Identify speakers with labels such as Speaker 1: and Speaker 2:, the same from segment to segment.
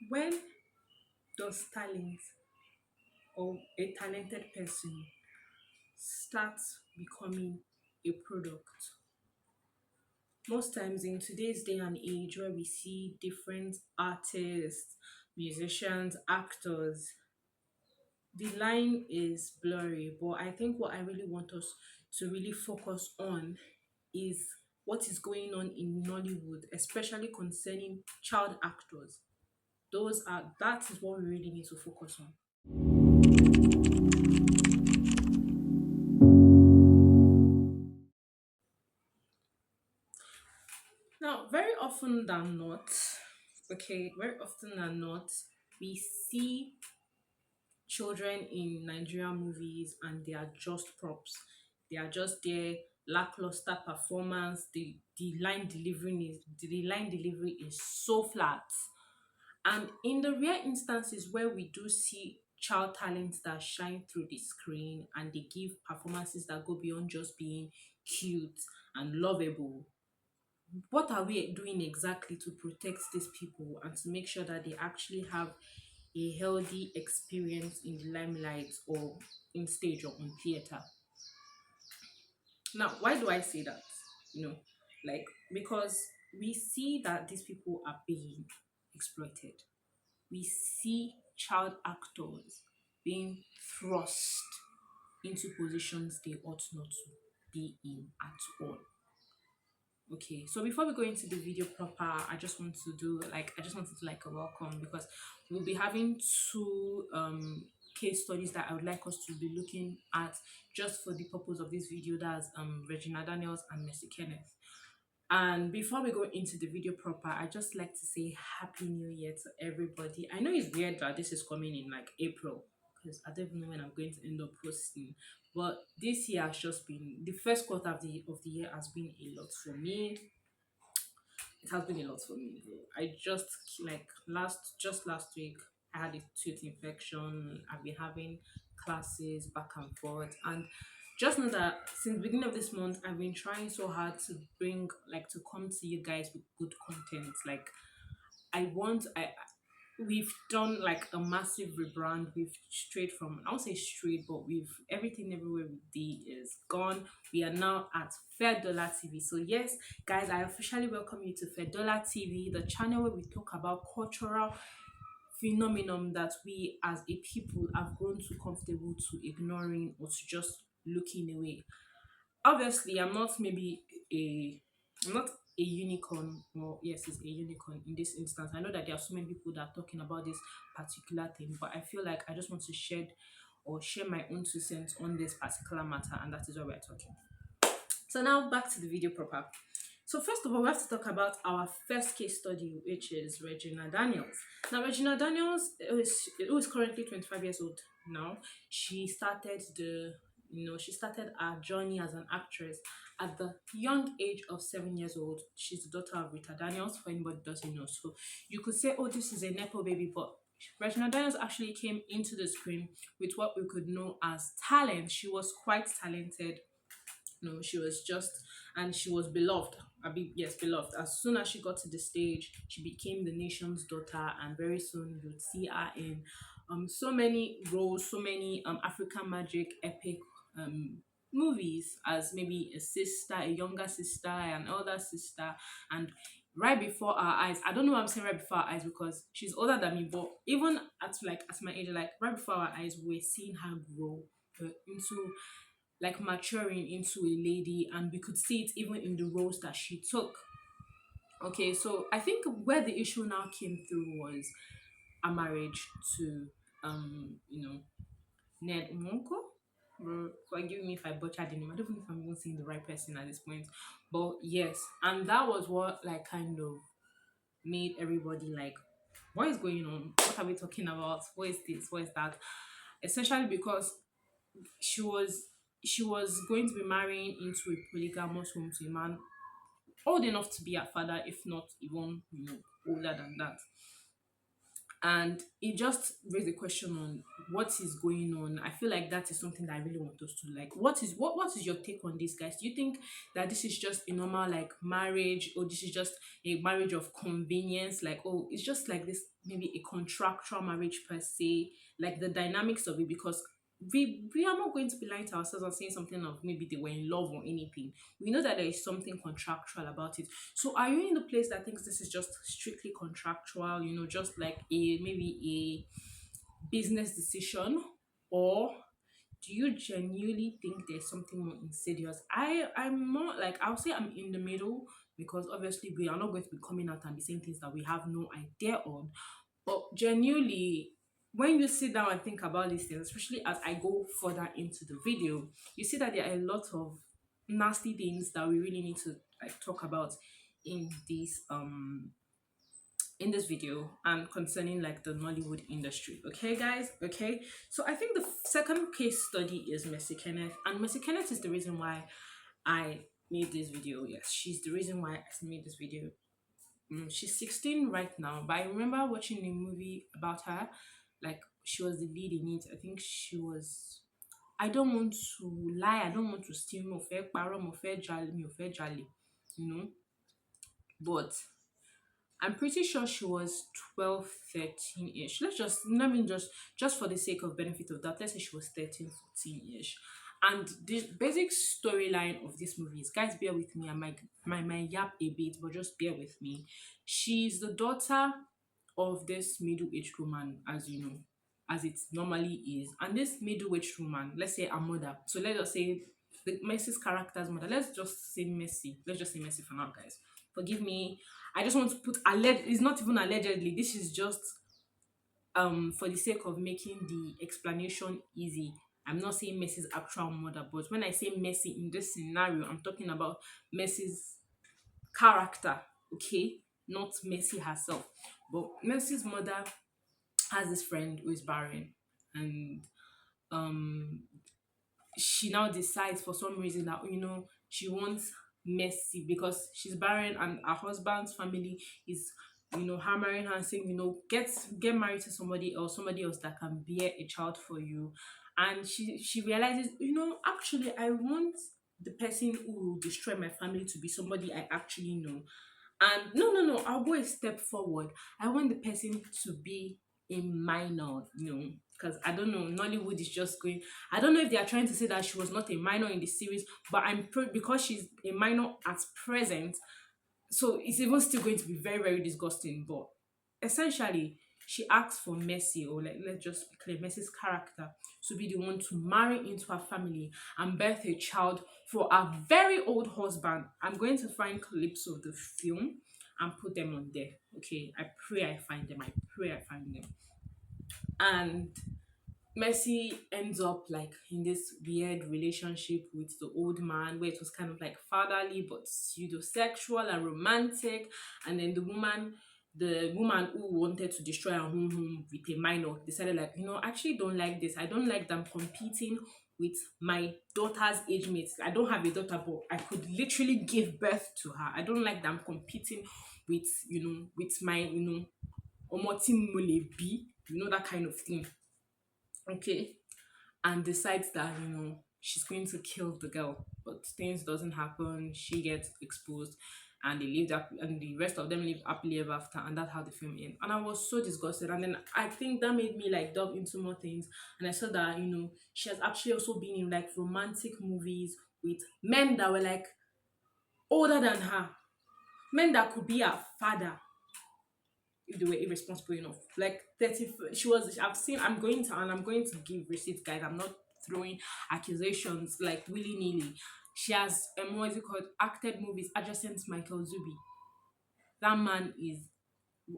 Speaker 1: When does talent or a talented person start becoming a product? Most times in today's day and age, where we see different artists, musicians, actors, the line is blurry. But I think what I really want us to really focus on is what is going on in Nollywood, especially concerning child actors. That is what we really need to focus on. Now, very often than not, we see children in Nigerian movies and they are just props. They are just there, lackluster performance. The line delivery is so flat. And in the rare instances where we do see child talents that shine through the screen and they give performances that go beyond just being cute and lovable, what are we doing exactly to protect these people and to make sure that they actually have a healthy experience in the limelight or in stage or on theater? Now, why do I say that? You know, like, because we see that these people are being exploited. We see child actors being thrust into positions they ought not to be in at all. Okay, so before we go into the video proper, I just wanted to like a welcome, because we'll be having two case studies that I would like us to be looking at just for the purpose of this video. That's Regina Daniels and Mercy Kenneth. And before we go into the video proper, I just like to say Happy New Year to everybody. I know it's weird that this is coming in like April, because I don't even know when I'm going to end up posting. But this year has just been the first quarter of the year has been a lot for me. It has been a lot for me. I just like last week I had a tooth infection. I've been having classes back and forth, and just know that since the beginning of this month I've been trying so hard to bring like to come to you guys with good content. Like I want I we've done like a massive rebrand. We've strayed from, I won't say straight, but we've everything everywhere with D is gone. We are now at Fair Dollar TV. So yes, guys, I officially welcome you to Fair Dollar TV, the channel where we talk about cultural phenomenon that we as a people have grown too comfortable to ignoring or to just looking away. Obviously, I'm not a unicorn. Well, yes, it's a unicorn in this instance. I know that there are so many people that are talking about this particular thing, but I feel like I just want to share my own 2 cents on this particular matter, and that is why we're talking. So now back to the video proper. So first of all, we have to talk about our first case study, which is Regina Daniels. Now, Regina Daniels who is currently 25 years old now. She started her journey as an actress at the young age of 7 years old. She's the daughter of Rita Daniels, for anybody who doesn't know. So you could say, oh, this is a Nepo baby, but Regina Daniels actually came into the screen with what we could know as talent. She was quite talented. No, she was just, and she was beloved. Yes, beloved. As soon as she got to the stage, she became the nation's daughter, and very soon you would see her in so many roles, so many African magic epic movies as maybe a sister, a younger sister, an older sister, and right before our eyes. I don't know why I'm saying right before our eyes, because she's older than me, but even at my age, like right before our eyes, we're seeing her grow into like maturing into a lady, and we could see it even in the roles that she took. Okay, so I think where the issue now came through was a marriage to Ned Monko. Forgive me if I butchered the name. I don't know if I'm even saying the right person at this point, but yes, and that was what like kind of made everybody like, what is going on? What are we talking about? What is this? What is that? Essentially because she was she was going to be marrying into a polygamous home to a man old enough to be her father, if not even older than that. And it just raised a question on what is going on. I feel like that is something that I really want us to like. What is your take on this, guys? Do you think that this is just a normal like marriage, or this is just a marriage of convenience? Like, oh, it's just like this, maybe a contractual marriage per se, like the dynamics of it, because we are not going to be lying to ourselves and saying something of maybe they were in love or anything. We know that there is something contractual about it. So are you in the place that thinks this is just strictly contractual, just like a maybe a business decision, or do you genuinely think there's something more insidious? I'm more like, I'll say I'm in the middle, because obviously we are not going to be coming out and be saying things that we have no idea on. But genuinely, when you sit down and think about these things, especially as I go further into the video, you see that there are a lot of nasty things that we really need to like talk about in this video, and concerning like the Nollywood industry. Okay, guys. Okay. So I think the second case study is Mercy Kenneth, and Mercy Kenneth is the reason why I made this video. Yes, she's the reason why I made this video. She's 16 right now, but I remember watching a movie about her. Like, she was the lead in it. I think she was. I don't want to lie. I don't want to steal. Mo fẹ́ parọ́, mo fẹ́ jalè, mi ò fẹ́ jalè, you know. But I'm pretty sure she was 12, 13-ish. Let me just for the sake of benefit of that, let's say she was 13, 14-ish. And the basic storyline of this movie is, guys, bear with me. I might yap a bit, but just bear with me. She's the daughter of this middle-aged woman, as you know, as it normally is. And this middle-aged woman, let's say a mother. So let's just say the Mercy's character's mother. Let's just say Mercy. Let's just say Mercy for now, guys. Forgive me. I just want to put alleged. It's not even allegedly. This is just for the sake of making the explanation easy. I'm not saying Mercy's actual mother, but when I say Mercy in this scenario, I'm talking about Mercy's character, okay? Not Mercy herself. But Mercy's mother has this friend who is barren, and um she now decides for some reason that she wants Mercy because she's barren, and her husband's family is hammering her and saying, get married to somebody else that can bear a child for you. And she realizes, actually I want the person who will destroy my family to be somebody I actually know. And no, I'll go a step forward. I want the person to be a minor, because I don't know, Nollywood is just going. I don't know if they are trying to say that she was not a minor in the series, but because she's a minor at present, so it's even still going to be very, very disgusting. But essentially, she asks for Mercy, or like, let's just be clear, Mercy's character, to be the one to marry into her family and birth a child for a very old husband. I'm going to find clips of the film and put them on there. Okay, I pray I find them. I pray I find them. And Mercy ends up like in this weird relationship with the old man, where it was kind of like fatherly but pseudo-sexual and romantic. And then the woman who wanted to destroy her home with a minor decided, like, I actually don't like this. I don't like them competing with my daughter's age mates. I don't have a daughter, but I could literally give birth to her. I don't like them competing with with my omotim molebi, that kind of thing. Okay. And decides that she's going to kill the girl, but things doesn't happen. She gets exposed, and they lived up, and the rest of them live happily ever after, and that's how the film ends. And I was so disgusted, and then I think that made me like delve into more things, and I saw that she has actually also been in like romantic movies with men that were like older than her, men that could be her father if they were irresponsible enough. Like 30, she was. I'm going to give receipts, guys. I'm not throwing accusations like willy nilly. She has what is it called? Acted movies adjacent to Michael Zubi. That man is,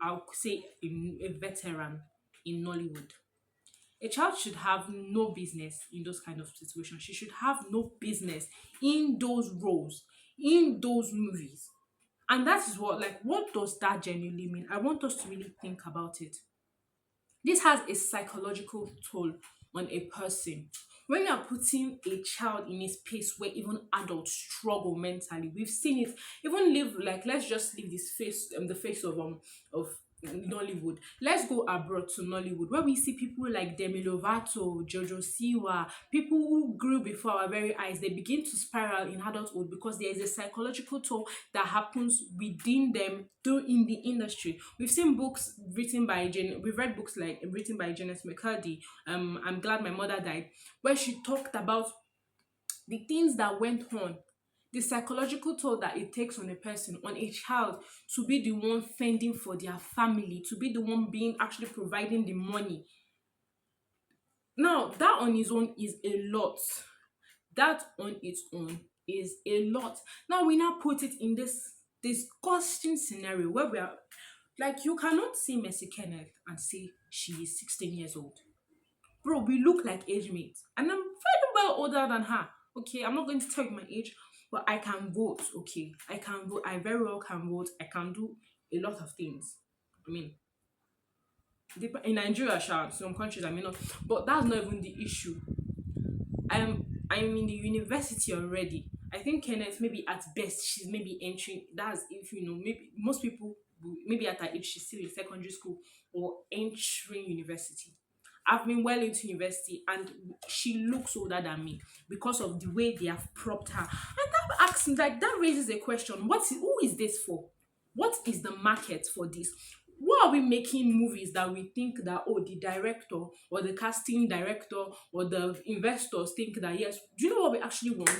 Speaker 1: I'll say, a veteran in Nollywood. A child should have no business in those kind of situations. She should have no business in those roles, in those movies. And that is what does that genuinely mean? I want us to really think about it. This has a psychological toll on a person. When you are putting a child in a space where even adults struggle mentally, we've seen it. Even live like, let's just leave this face, the face of Nollywood. Let's go abroad to Nollywood, where we see people like Demi Lovato, Jojo Siwa, people who grew before our very eyes. They begin to spiral in adulthood because there is a psychological toll that happens within them through in the industry. We've seen books written by we've read books like written by Janice McCurdy. I'm glad my mother died, where she talked about the things that went on, the psychological toll that it takes on a person, on a child, to be the one fending for their family, to be the one being actually providing the money. Now, that on its own is a lot. That on its own is a lot. Now, we now put it in this disgusting scenario where we are like, you cannot see Mercy Kenneth and say she is 16 years old. Bro, we look like age mates, and I'm very well older than her. Okay, I'm not going to tell you my age, but I can vote. Okay, I can vote. I very well can vote. I can do a lot of things. I mean, in Nigeria, sure, some countries I may not, but that's not even the issue. I'm in the university already. I think Kenneth, maybe at best she's maybe entering. That's if you know, maybe most people maybe at her age she's still in secondary school or entering university. I've been well into university and she looks older than me because of the way they have propped her. And that asks me, like, that raises a question. Who is this for? What is the market for this? Why are we making movies that we think that, oh, the director or the casting director or the investors think that, yes, do you know what we actually want?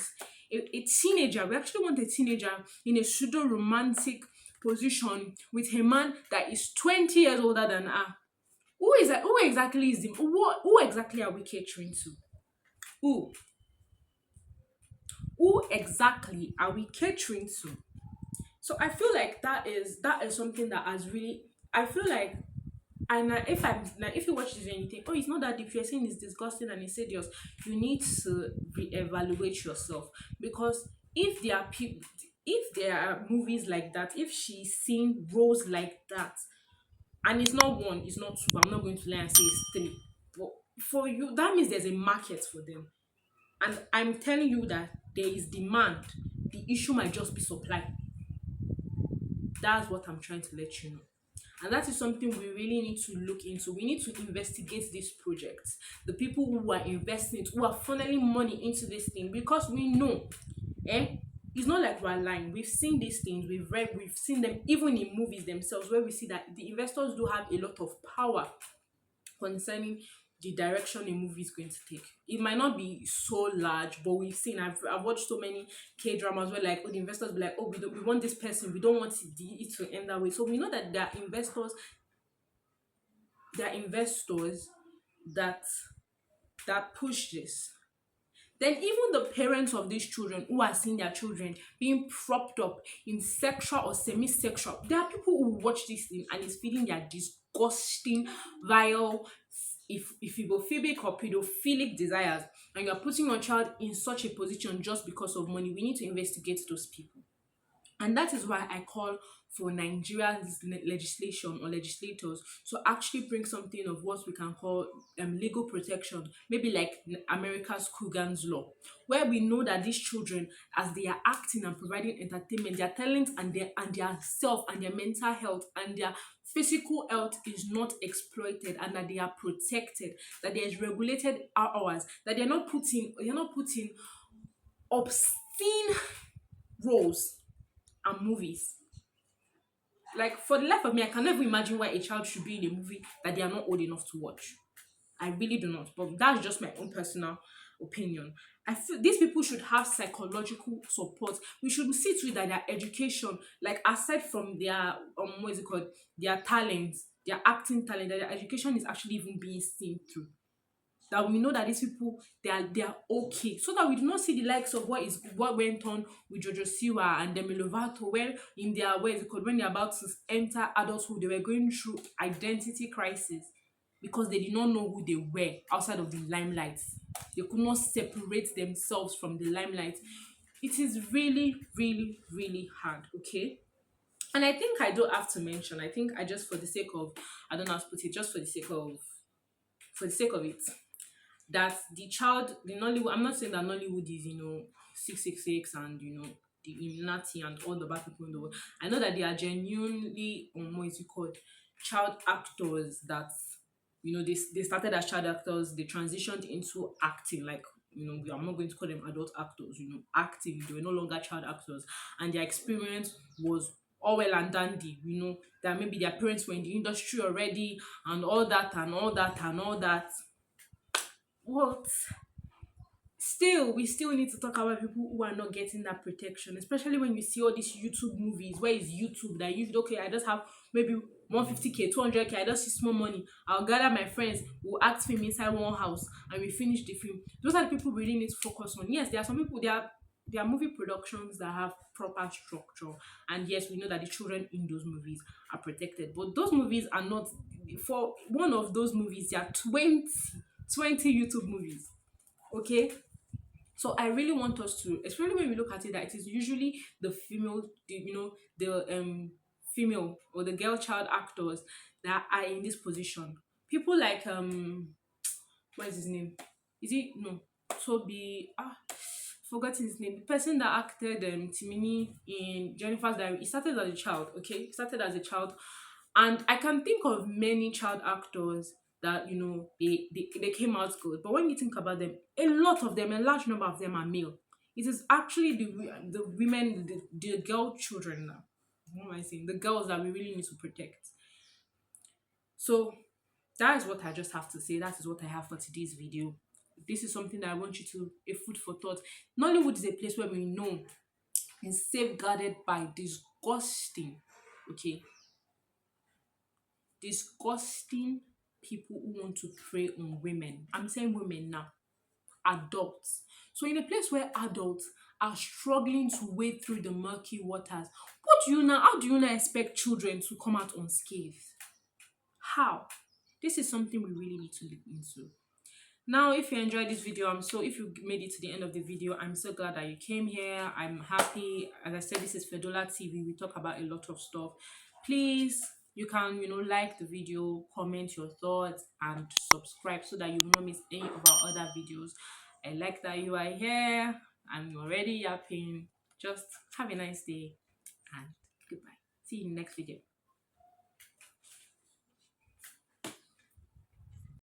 Speaker 1: A teenager. We actually want a teenager in a pseudo romantic position with a man that is 20 years older than her. Who exactly is who exactly are we catering to? Who? Who exactly are we catering to? So I feel like that is something that has really, I feel like, and if I'm like, if you watch this and you think, oh, it's not that deep, you're saying it's disgusting and insidious, you need to reevaluate yourself. Because if there are people, if there are movies like that, if she's seen roles like that, and it's not one, it's not two, I'm not going to lie and say it's three, but for you, that means there's a market for them. And I'm telling you that there is demand. The issue might just be supply. That's what I'm trying to let you know. And that is something we really need to look into. We need to investigate these projects. The people who are investing, who are funneling money into this thing, because we know, eh? It's not like we're lying. We've seen these things, we've seen them even in movies themselves, where we see that the investors do have a lot of power concerning the direction a movie is going to take. It might not be so large, but we've seen. I've watched so many K dramas where, like, oh, the investors be like, oh, we want this person, we don't want it to end that way. So we know that there are investors that push this. Then even the parents of these children who are seeing their children being propped up in sexual or semi-sexual, there are people who watch this thing and it's feeding their disgusting, vile, if ephebophobic or pedophilic desires, and you're putting your child in such a position just because of money. We need to investigate those people. And that is why I call for Nigeria's legislation or legislators to actually bring something of what we can call legal protection, maybe like America's Coogan's Law, where we know that these children, as they are acting and providing entertainment, their talent and their self and their mental health and their physical health is not exploited, and that they are protected, that there is regulated hours, that they're not putting obscene roles and movies. Like, for the life of me, I can never imagine why a child should be in a movie that they are not old enough to watch. I really do not. But that's just my own personal opinion. I feel these people should have psychological support. We should see to it that their education, like, aside from their what is it called, their talents, their acting talent, that their education is actually even being seen through, that we know that these people, they are okay, so that we do not see the likes of what went on with Jojo Siwa and Demi Lovato, where in their ways, when they're about to enter adulthood, they were going through identity crisis because they did not know who they were outside of the limelight. They could not separate themselves from the limelight. It is really, really, really hard. Okay. And I think I don't have to mention, I think I just, for the sake of, I don't know how to put it, just for the sake of it, that the Nollywood, I'm not saying that Nollywood is, 666 and, the Illuminati and all the bad people in the world. I know that they are genuinely, what is it called? child actors that, they started as child actors, they transitioned into acting, like, I'm not going to call them adult actors, acting. They were no longer child actors, and their experience was all well and dandy, that maybe their parents were in the industry already, and all that and all that and all that. What? Still, we still need to talk about people who are not getting that protection, especially when you see all these YouTube movies where it's YouTube that you, okay, I just have maybe 150K, 200K, I just see small money. I'll gather my friends, we'll act film inside one house, and we finish the film. Those are the people we really need to focus on. Yes, there are some people, there are movie productions that have proper structure, and yes, we know that the children in those movies are protected, but those movies are not. For one of those movies, there are 20 YouTube movies. Okay, so I really want us to, especially when we look at it, that it is usually the female, the female or the girl child actors that are in this position. People like what is his name? Is it no Toby? Forgotten his name. The person that acted Timini in Jennifer's Diary. He started as a child. Okay, he started as a child, and I can think of many child actors that they came out good. But when you think about them, a lot of them, a large number of them are male. It is actually the women, the girl children now. What am I saying? The girls that we really need to protect. So that is what I just have to say. That is what I have for today's video. This is something that I want you to, a food for thought. Nollywood is a place where we know is safeguarded by disgusting, okay, disgusting people who want to prey on women. I'm saying women now, adults. So in a place where adults are struggling to wade through the murky waters, how do you now expect children to come out unscathed? How? This is something we really need to look into. Now, if you enjoyed this video, if you made it to the end of the video, I'm so glad that you came here. I'm happy. As I said, this is Fedola TV. We talk about a lot of stuff. Please, you can, like the video, comment your thoughts, and subscribe so that you will not miss any of our other videos. I like that you are here. I'm already yapping. Just have a nice day and goodbye. See you in the next video.